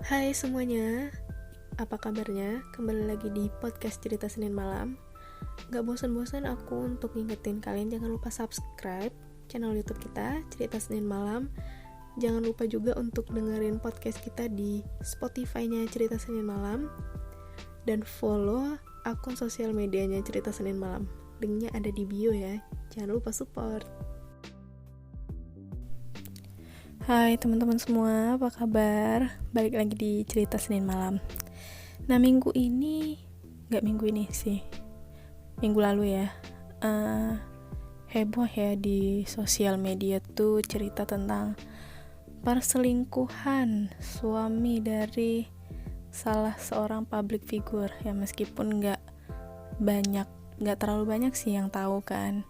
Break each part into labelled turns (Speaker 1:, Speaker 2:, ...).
Speaker 1: Hai semuanya, apa kabarnya? Kembali lagi di podcast Cerita Senin Malam. Gak bosan-bosan aku untuk ngingetin kalian jangan lupa subscribe channel YouTube kita, Cerita Senin Malam. Jangan lupa juga untuk dengerin podcast kita di Spotify-nya Cerita Senin Malam. Dan follow akun sosial medianya Cerita Senin Malam. Linknya ada di bio ya, jangan lupa support. Hai teman-teman semua, apa kabar? Balik lagi di Cerita Senin Malam. Nah minggu ini minggu lalu ya, heboh ya di sosial media tuh cerita tentang perselingkuhan suami dari salah seorang public figure ya, meskipun nggak terlalu banyak sih yang tahu kan,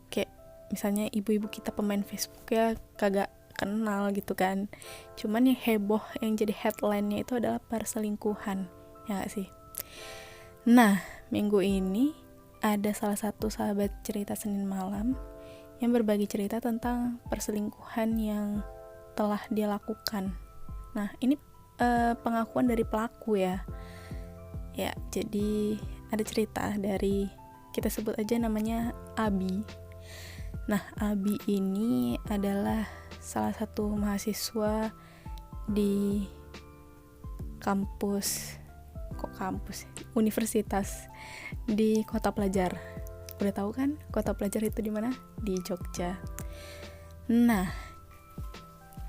Speaker 1: kayak misalnya ibu-ibu kita pemain Facebook ya kagak kenal gitu kan. Cuman yang heboh, yang jadi headline-nya itu adalah perselingkuhan, ya gak sih? Nah, minggu ini ada salah satu sahabat Cerita Senin Malam yang berbagi cerita tentang perselingkuhan yang telah dia lakukan. Nah, ini pengakuan dari pelaku ya. Ya, jadi ada cerita dari, kita sebut aja namanya Abi. Nah, Abi ini adalah salah satu mahasiswa di universitas di Kota Pelajar. Udah tahu kan Kota Pelajar itu di mana? Di Jogja. Nah,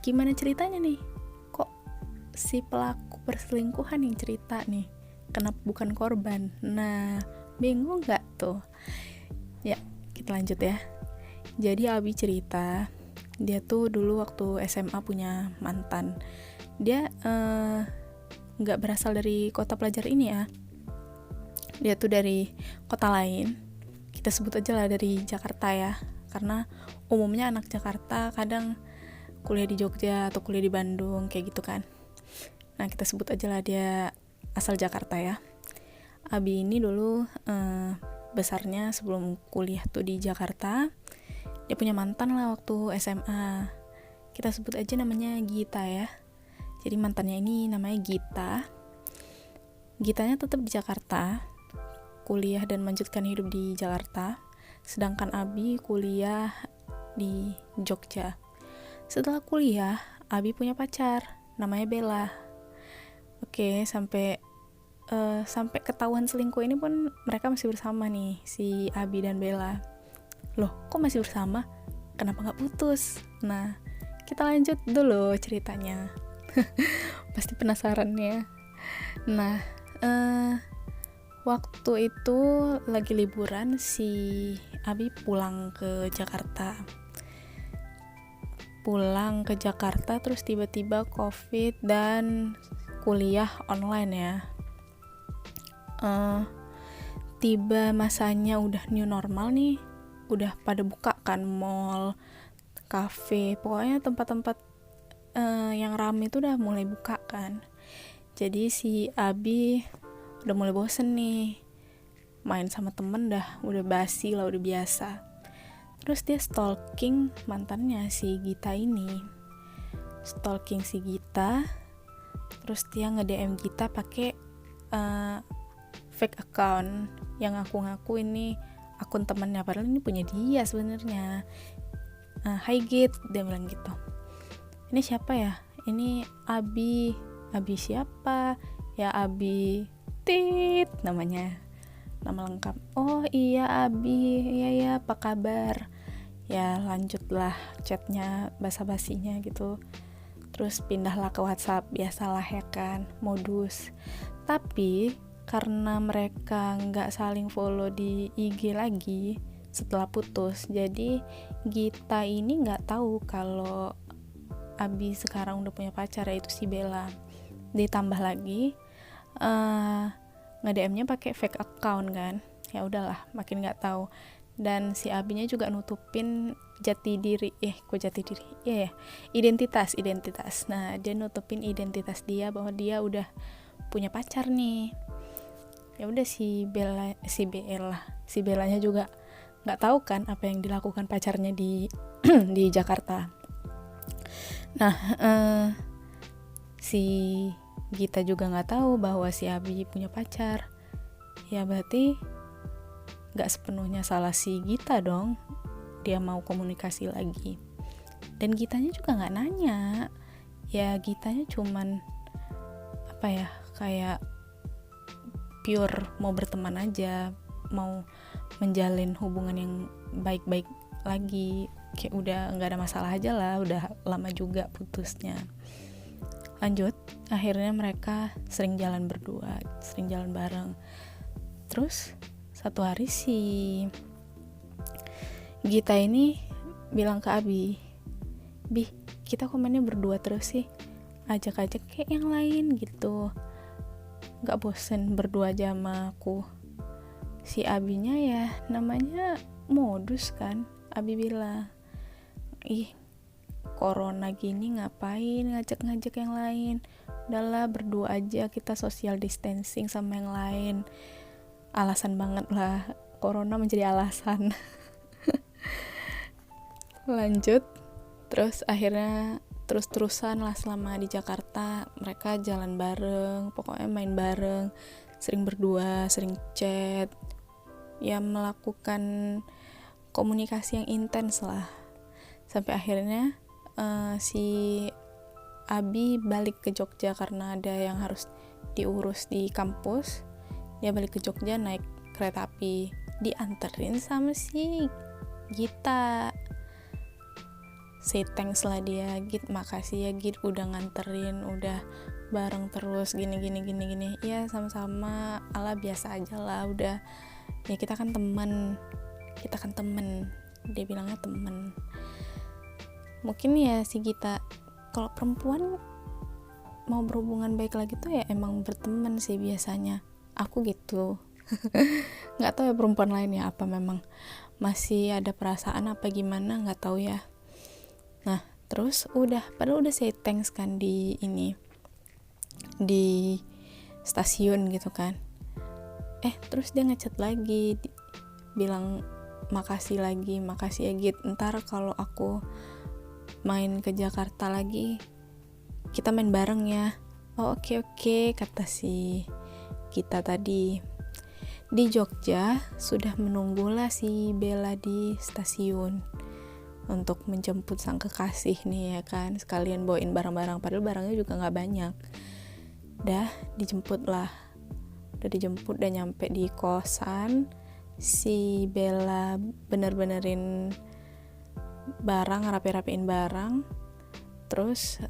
Speaker 1: gimana ceritanya nih? Kok si pelaku perselingkuhan yang cerita nih? Kenapa bukan korban? Nah, bingung nggak tuh? Ya, kita lanjut ya. Jadi Abi cerita, dia tuh dulu waktu SMA punya mantan. Dia gak berasal dari Kota Pelajar ini ya. Dia tuh dari kota lain. Kita sebut aja lah dari Jakarta ya, karena umumnya anak Jakarta kadang kuliah di Jogja atau kuliah di Bandung kayak gitu kan. Nah, kita sebut aja lah dia asal Jakarta ya. Abi ini dulu besarnya sebelum kuliah tuh di Jakarta. Dia punya mantan lah waktu SMA. Kita sebut aja namanya Gita ya. Jadi mantannya ini namanya Gita. Gitanya tetap di Jakarta, kuliah dan melanjutkan hidup di Jakarta. Sedangkan Abi kuliah di Jogja. Setelah kuliah, Abi punya pacar, namanya Bella. Oke, sampai ketahuan selingkuh ini pun mereka masih bersama nih, si Abi dan Bella. Loh, kok masih bersama? Kenapa gak putus? Nah, kita lanjut dulu ceritanya. Pasti penasaran ya. Nah, waktu itu lagi liburan, si Abi pulang ke Jakarta. Terus tiba-tiba COVID dan kuliah online ya. Tiba masanya udah new normal nih. Udah pada buka kan mall, kafe, pokoknya tempat-tempat yang rame itu udah mulai buka kan. Jadi si Abi udah mulai bosen nih, main sama temen udah basi lah, udah biasa. Terus dia stalking mantannya si Gita ini, terus dia nge-DM Gita pakai fake account yang ngaku-ngaku ini akun temannya, padahal ini punya dia sebenarnya. Hi Git, dia bilang gitu. Ini siapa ya? Ini Abi siapa? Ya Abi Tit namanya, nama lengkap. Oh iya Abi, iya apa kabar? Ya lanjutlah chatnya, basa-basinya gitu. Terus pindahlah ke WhatsApp, biasalah ya kan, modus. Tapi karena mereka nggak saling follow di IG lagi setelah putus, jadi Gita ini nggak tahu kalau Abi sekarang udah punya pacar, yaitu si Bella. Ditambah lagi nge-DM-nya pakai fake account kan, ya udahlah makin nggak tahu. Dan si Abinya juga nutupin identitas. Nah, dia nutupin identitas dia bahwa dia udah punya pacar nih. Ya udah si Bellanya juga nggak tahu kan apa yang dilakukan pacarnya di di Jakarta. Nah, si Gita juga nggak tahu bahwa si Abi punya pacar. Ya berarti nggak sepenuhnya salah si Gita dong, dia mau komunikasi lagi. Dan Gitanya juga nggak nanya, ya Gitanya cuman kayak pure mau berteman aja, mau menjalin hubungan yang baik-baik lagi, kayak udah nggak ada masalah aja lah, udah lama juga putusnya. Lanjut, akhirnya mereka sering jalan berdua, sering jalan bareng. Terus satu hari si Gita ini bilang ke Abi, "Bi, kita komennya berdua terus sih, ajak-ajak kayak yang lain gitu, gak bosen berdua aja sama aku." Si Abinya ya namanya modus kan, Abi bilang, "Ih, corona gini ngapain ngajak-ngajak yang lain, udahlah berdua aja, kita social distancing sama yang lain." Alasan banget lah, corona menjadi alasan. Lanjut, terus akhirnya terus-terusan lah selama di Jakarta, mereka jalan bareng, pokoknya main bareng, sering berdua, sering chat, ya melakukan komunikasi yang intens lah. Sampai akhirnya si Abi balik ke Jogja karena ada yang harus diurus di kampus. Dia balik ke Jogja naik kereta api, dianterin sama si Gita. Say thanks lah dia, Git, makasih ya Git udah nganterin, udah bareng terus gini. Ya sama-sama, ala biasa aja lah, udah ya kita kan teman, dia bilangnya teman. Mungkin ya si Gita, kalau perempuan mau berhubungan baik lagi tuh ya emang berteman sih biasanya, aku gitu. Nggak tahu ya perempuan lain ya, apa memang masih ada perasaan apa gimana, nggak tahu ya. Nah terus padahal udah say thanks kan di stasiun gitu kan, terus dia ngechat lagi, bilang makasih ya Git, ntar kalau aku main ke Jakarta lagi kita main bareng ya. Oh oke, kata si Kita tadi. Di Jogja sudah menunggulah si Bella di stasiun untuk menjemput sang kekasih nih ya kan, sekalian bawain barang-barang, padahal barangnya juga gak banyak. Udah dijemput, dan nyampe di kosan. Si Bella bener-benerin barang, rapi-rapiin barang. Terus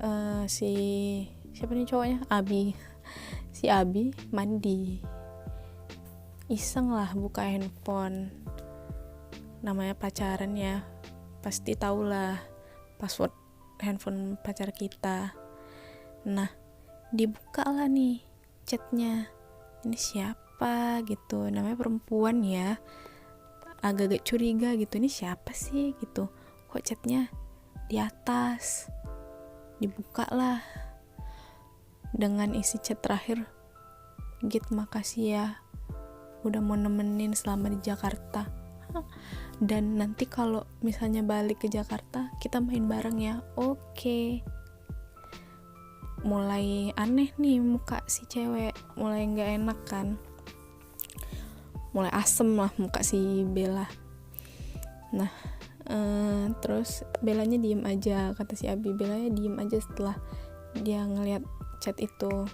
Speaker 1: siapa nih cowoknya? Si Abi mandi, iseng lah buka handphone, namanya pacaran ya, pasti tahu lah password handphone pacar kita. Nah dibuka lah nih chatnya, ini siapa gitu, namanya perempuan ya, agak-agak curiga gitu, ini siapa sih gitu, kok chatnya di atas. Dibuka lah dengan isi chat terakhir, Git makasih ya udah mau nemenin selama di Jakarta, dan nanti kalau misalnya balik ke Jakarta kita main bareng ya. Oke. Mulai aneh nih muka si cewek, mulai gak enak kan, mulai asem lah muka si Bella. Nah terus Bellanya diem aja, kata si Abi, Bellanya diem aja setelah dia ngeliat chat itu.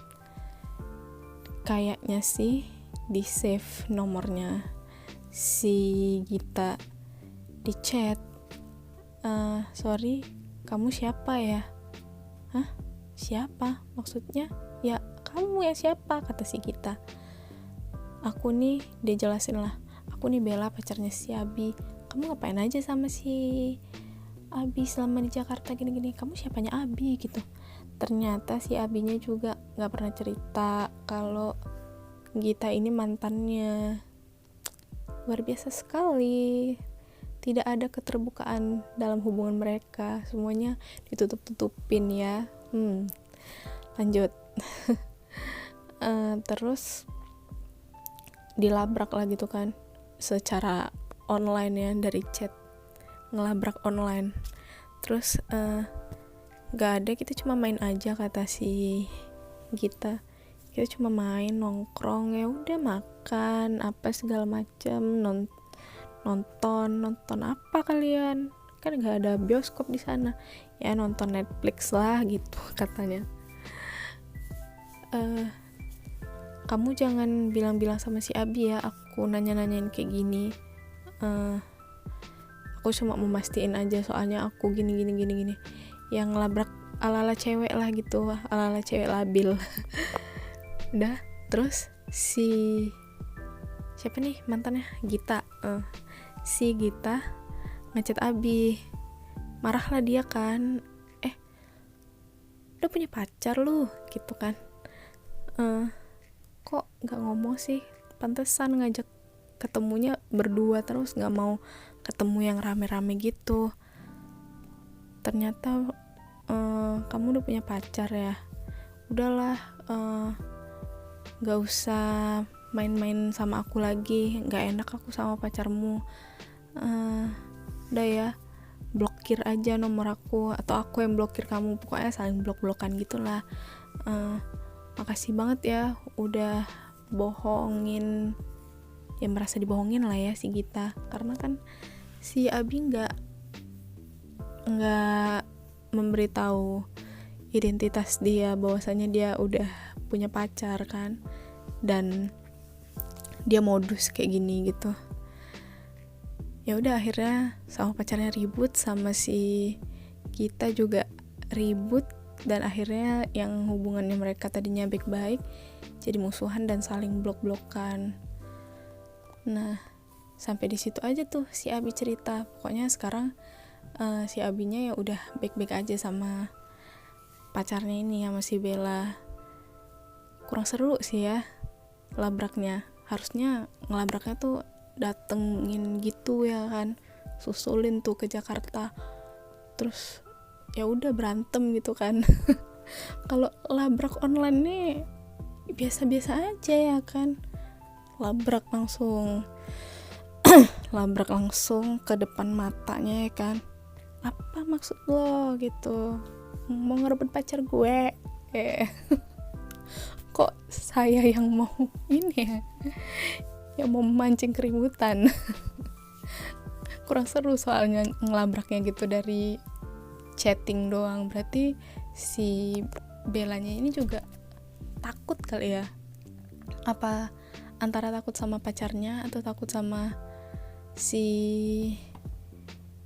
Speaker 1: Kayaknya sih di save nomornya si Gita di chat. Sorry, kamu siapa ya? Hah? Siapa? Maksudnya? Ya kamu ya siapa? Kata si Gita. Aku nih, dia jelasin lah, aku nih Bella, pacarnya si Abi. Kamu ngapain aja sama si Abi selama di Jakarta gini-gini? Kamu siapanya Abi gitu. Ternyata si Abinya juga gak pernah cerita kalau Gita ini mantannya. Luar biasa sekali, tidak ada keterbukaan dalam hubungan mereka, semuanya ditutup-tutupin ya. Lanjut. Terus dilabrak lah gitu kan, secara online ya, dari chat ngelabrak online. Terus gak ada, kita cuma main aja, kata si Gita. Kita cuma main, nongkrong, ya udah makan apa segala macam, nonton apa kalian, kan nggak ada bioskop di sana, ya nonton Netflix lah gitu katanya. Kamu jangan bilang-bilang sama si Abi ya aku nanya-nanyain kayak gini. Aku cuma mau mastiin aja, soalnya aku gini yang ngelabrak ala-ala cewek lah gitu, ala-ala cewek labil. Udah, terus si siapa nih mantannya, Gita, si Gita ngechat Abi, marahlah dia kan, udah punya pacar lu gitu kan, kok nggak ngomong sih, pantesan ngajak ketemunya berdua terus, nggak mau ketemu yang rame-rame gitu, ternyata kamu udah punya pacar ya, udahlah, nggak usah main-main sama aku lagi, nggak enak aku sama pacarmu, udah ya, blokir aja nomor aku atau aku yang blokir kamu, pokoknya saling blok-blokan gitulah. Makasih banget ya udah bohongin, ya merasa dibohongin lah ya si Gita, karena kan si Abi nggak memberitahu identitas dia, bahwasanya dia udah punya pacar kan, dan dia modus kayak gini gitu. Ya udah, akhirnya sama pacarnya ribut, sama si Gita juga ribut, dan akhirnya yang hubungannya mereka tadinya baik-baik jadi musuhan dan saling blok-blokan. Nah, sampai di situ aja tuh si Abi cerita. Pokoknya sekarang si Abinya ya udah baik-baik aja sama pacarnya ini, sama si Bella. Kurang seru sih ya labraknya. Harusnya ngelabraknya tuh datengin gitu ya kan, susulin tuh ke Jakarta, terus ya udah berantem gitu kan. Kalau labrak online nih biasa-biasa aja ya kan, labrak langsung ke depan matanya ya kan, apa maksud lo gitu, mau ngerebut pacar gue, kok saya yang mau ini ya, yang mau memancing keributan. Kurang seru soalnya ngelabraknya gitu dari chatting doang. Berarti si Bellanya ini juga takut kali ya, apa antara takut sama pacarnya atau takut sama si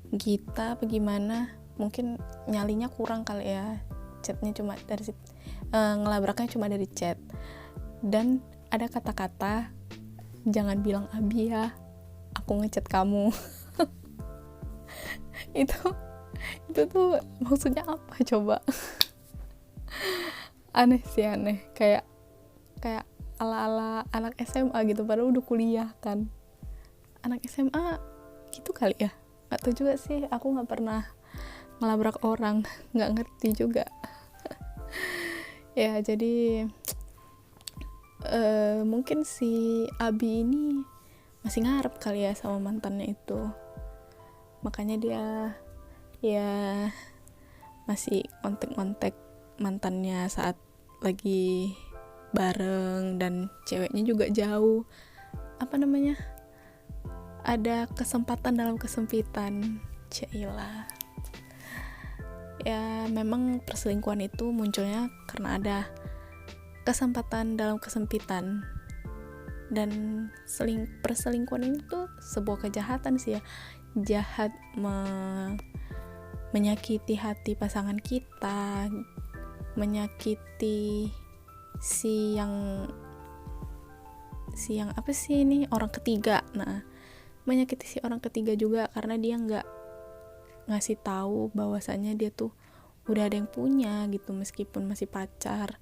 Speaker 1: Gita apa gimana, mungkin nyalinya kurang kali ya, chatnya cuma dari ngelabraknya cuma dari chat, dan ada kata-kata jangan bilang Abi ya aku ngechat kamu. itu tuh maksudnya apa coba? Aneh, kayak ala-ala anak SMA gitu, padahal udah kuliah kan. Anak SMA gitu kali ya, nggak tahu juga sih, aku nggak pernah ngelabrak orang, nggak ngerti juga. Ya jadi mungkin si Abi ini masih ngarep kali ya sama mantannya itu, makanya dia ya masih kontak mantannya saat lagi bareng, dan ceweknya juga jauh, apa namanya, ada kesempatan dalam kesempitan. Cailah, ya memang perselingkuhan itu munculnya karena ada kesempatan dalam kesempitan, dan perselingkuhan ini tuh sebuah kejahatan sih ya, jahat, menyakiti hati pasangan kita, menyakiti si yang apa sih ini, orang ketiga. Nah, menyakiti si orang ketiga juga karena dia nggak ngasih tahu bahwasannya dia tuh udah ada yang punya gitu, meskipun masih pacar.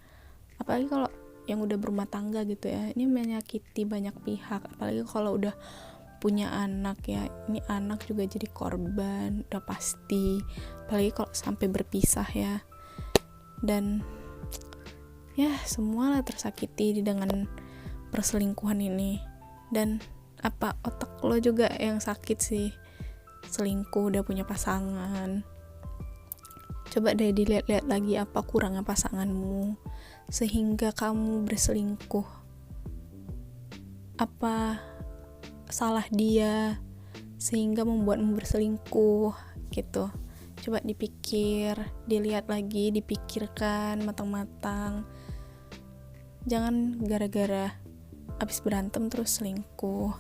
Speaker 1: Apalagi kalau yang udah berumah tangga gitu ya, ini menyakiti banyak pihak. Apalagi kalau udah punya anak ya, ini anak juga jadi korban udah pasti, apalagi kalau sampai berpisah ya. Dan ya semualah tersakiti dengan perselingkuhan ini. Dan apa otak lo juga yang sakit sih, selingkuh udah punya pasangan. Coba deh dilihat-lihat lagi apa kurangnya pasanganmu sehingga kamu berselingkuh? Apa salah dia sehingga membuatmu berselingkuh gitu? Coba dipikir, dilihat lagi, dipikirkan matang-matang. Jangan gara-gara abis berantem terus selingkuh.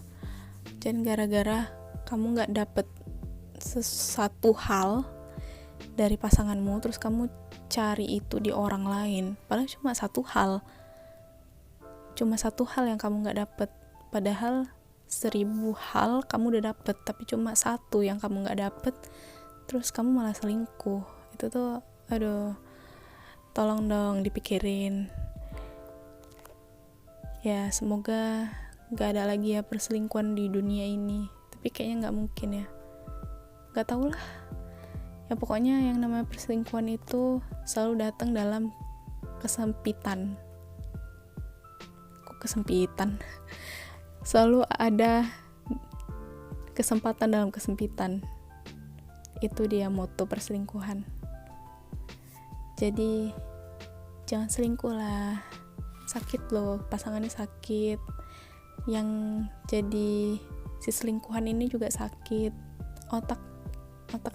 Speaker 1: Jangan gara-gara kamu gak dapet sesuatu hal dari pasanganmu terus kamu cari itu di orang lain. Padahal cuma satu hal yang kamu gak dapet. Padahal 1000 hal kamu udah dapet, tapi cuma satu yang kamu gak dapet, terus kamu malah selingkuh. Itu tuh aduh, tolong dong dipikirin ya. Semoga gak ada lagi ya perselingkuhan di dunia ini, tapi kayaknya gak mungkin ya, gak tau lah ya. Pokoknya yang namanya perselingkuhan itu selalu datang dalam kesempitan. Selalu ada kesempatan dalam kesempitan. Itu dia moto perselingkuhan. Jadi jangan selingkuh lah, sakit loh, pasangannya sakit, yang jadi si selingkuhan ini juga sakit, otak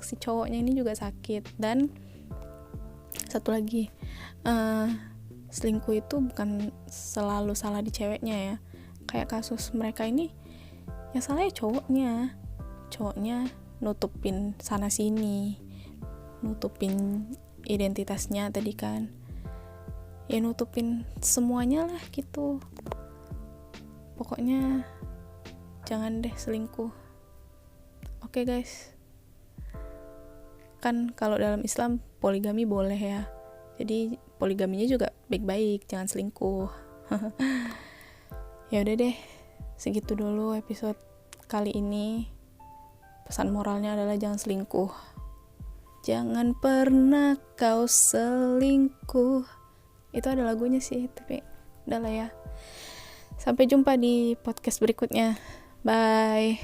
Speaker 1: si cowoknya ini juga sakit. Dan satu lagi, selingkuh itu bukan selalu salah di ceweknya ya. Kayak kasus mereka ini, yang salahnya cowoknya nutupin sana sini, nutupin identitasnya tadi kan ya, nutupin semuanya lah gitu. Pokoknya jangan deh selingkuh. Oke guys, kan kalau dalam Islam poligami boleh ya, jadi poligaminya juga baik-baik, jangan selingkuh. Ya udah deh, segitu dulu episode kali ini. Pesan moralnya adalah jangan selingkuh. Jangan pernah kau selingkuh. Itu ada lagunya sih, tapi udah lah ya. Sampai jumpa di podcast berikutnya. Bye.